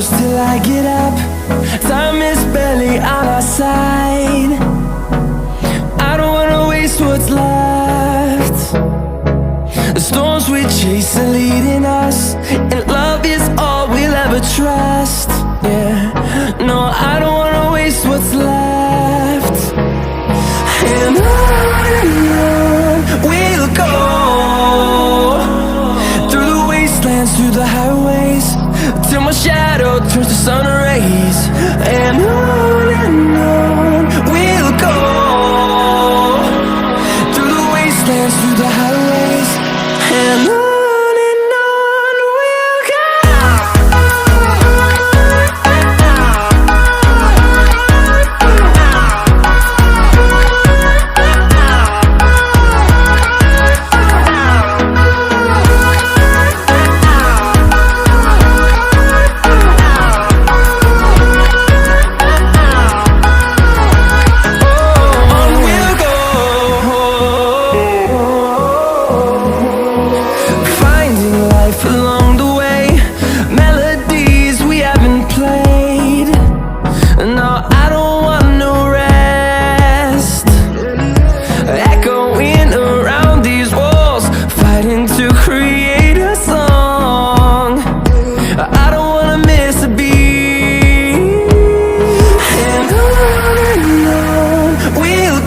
close till I get up. Time is barely on our side. I don't wanna waste what's left. The storms we chase are leading us, and love is all we'll ever trust. Yeah, no, I don't wanna waste what's left. And on we'll go, through the wastelands, through the highways, till my shadow turns to sun rays. And on we'll go, through the wastelands, through the highways, and on we'll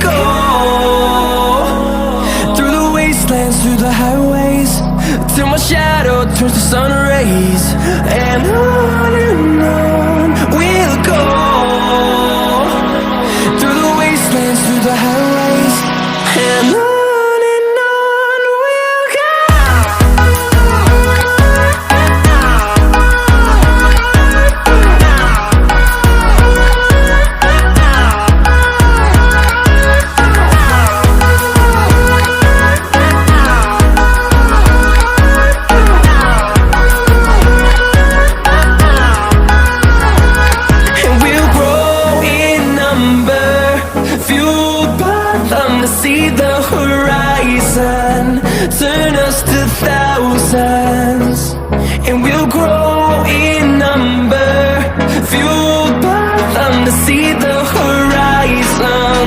go. Through the highways, till my shadow turns to sun rays. And on we'll go, through the wastelands, through the highways, and on we'll go. See the horizon, turn us to thousands, and we'll grow in number, fueled by them. To see the horizon,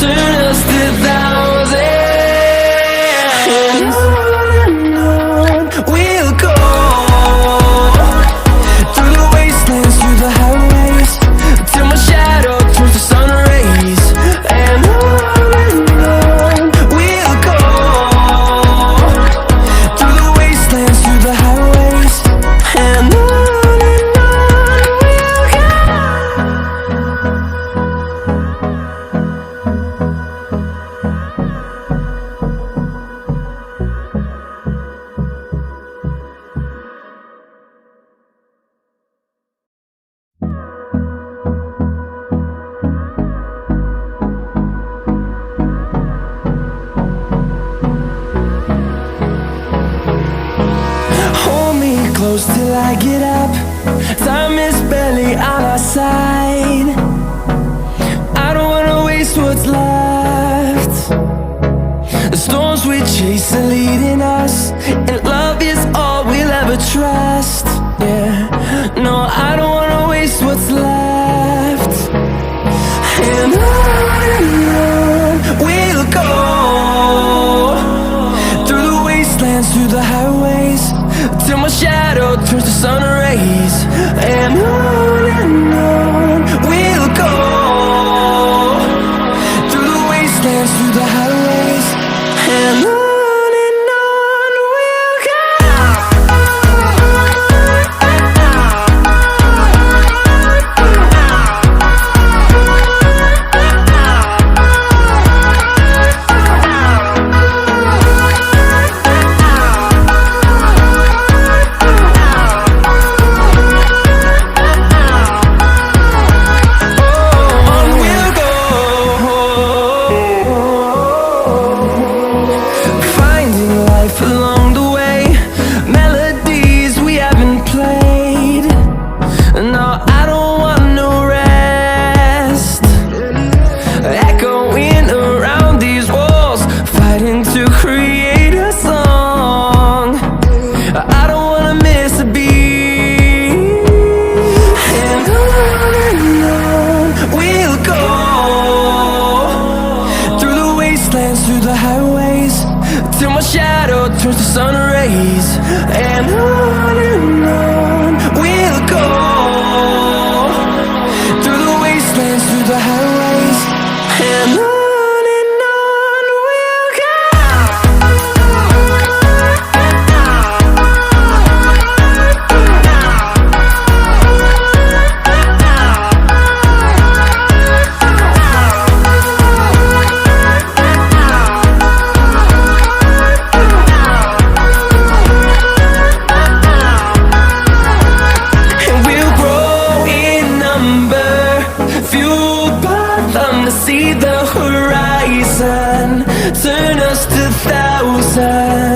turn us to thousands, and on we'll go, through the wastelands, through the highways, till my shadow turns to sun rays. And close till I get up. Time is barely on our side. I don't wanna waste what's left. The storms we chase are leading us, and love is all we'll ever trust. Yeah, no, I don't wanna waste what's left. And on we'll go, through the wastelands, through the highways, till my shadow turns to sun rays. And on we'll go, through the wastelands, through the highways, and on we'll go. turns to sun rays, and on we'll go, through the wastelands, through the highways, and on we'll go. See the horizon, turn us to thousands.